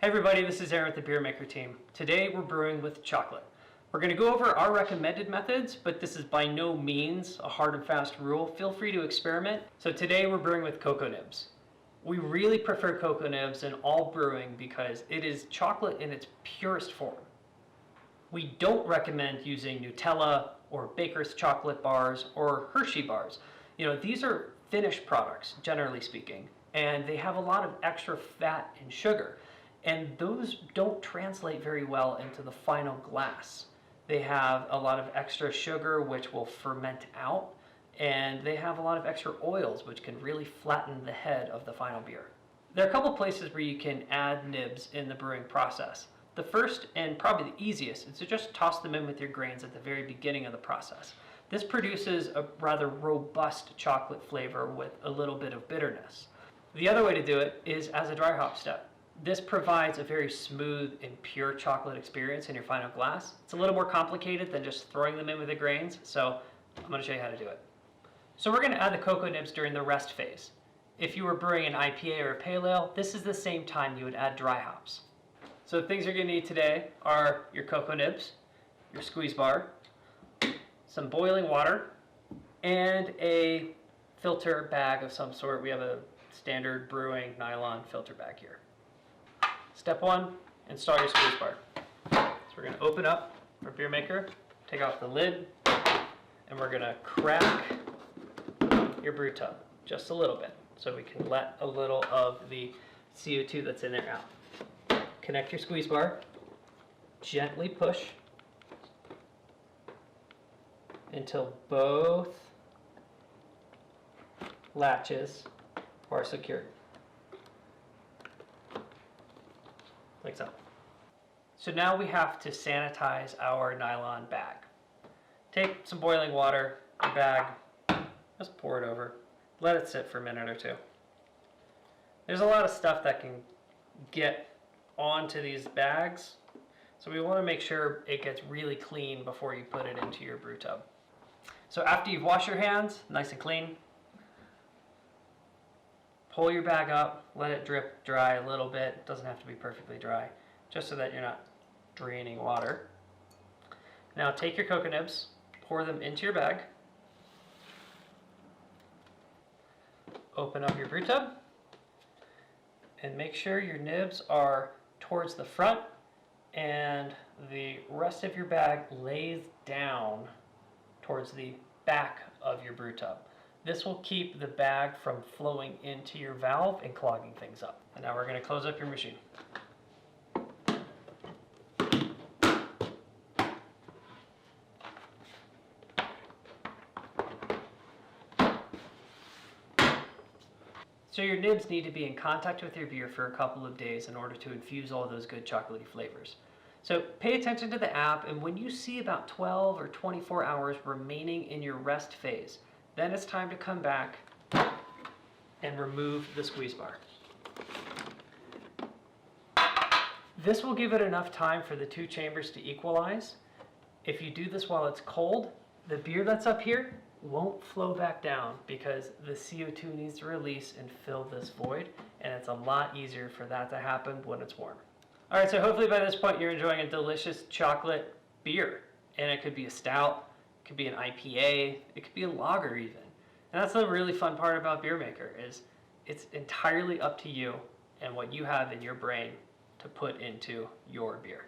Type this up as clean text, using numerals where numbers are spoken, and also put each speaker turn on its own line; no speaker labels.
Hey everybody, this is Aaron with the BEERMKR team. Today we're brewing with chocolate. We're going to go over our recommended methods, but this is by no means a hard and fast rule. Feel free to experiment. So today we're brewing with cocoa nibs. We really prefer cocoa nibs in all brewing because it is chocolate in its purest form. We don't recommend using Nutella or Baker's chocolate bars or Hershey bars. These are finished products, generally speaking, and they have a lot of extra fat and sugar. And those don't translate very well into the final glass. They have a lot of extra sugar which will ferment out, and they have a lot of extra oils which can really flatten the head of the final beer. There are a couple places where you can add nibs in the brewing process. The first, and probably the easiest, is to just toss them in with your grains at the very beginning of the process. This produces a rather robust chocolate flavor with a little bit of bitterness. The other way to do it is as a dry hop step. This provides a very smooth and pure chocolate experience in your final glass. It's a little more complicated than just throwing them in with the grains, so I'm going to show you how to do it. So we're going to add the cocoa nibs during the rest phase. If you were brewing an IPA or a pale ale, this is the same time you would add dry hops. So the things you're going to need today are your cocoa nibs, your squeeze bar, some boiling water, and a filter bag of some sort. We have a standard Brewing nylon filter bag here. Step one, install your squeeze bar. So we're going to open up our BEERMKR, take off the lid, and we're going to crack your brew tub just a little bit so we can let a little of the CO2 that's in there out. Connect your squeeze bar, gently push until both latches are secured. Like so. So now we have to sanitize our nylon bag. Take some boiling water, your bag, just pour it over. Let it sit for a minute or two. There's a lot of stuff that can get onto these bags, so we want to make sure it gets really clean before you put it into your brew tub. So after you've washed your hands, nice and clean, pull your bag up, let it drip dry a little bit. It doesn't have to be perfectly dry, just so that you're not draining water. Now take your cocoa nibs, pour them into your bag, open up your brew tub, and make sure your nibs are towards the front and the rest of your bag lays down towards the back of your brew tub. This will keep the bag from flowing into your valve and clogging things up. And now we're going to close up your machine. So your nibs need to be in contact with your beer for a couple of days in order to infuse all those good chocolatey flavors. So pay attention to the app, and when you see about 12 or 24 hours remaining in your rest phase, then it's time to come back and remove the squeeze bar. This will give it enough time for the two chambers to equalize. If you do this while it's cold, the beer that's up here won't flow back down because the CO2 needs to release and fill this void, and it's a lot easier for that to happen when it's warm. All right, so hopefully by this point you're enjoying a delicious chocolate beer, and it could be a stout, it could be an IPA, it could be a lager even. And that's the really fun part about BEERMKR, is it's entirely up to you and what you have in your brain to put into your beer.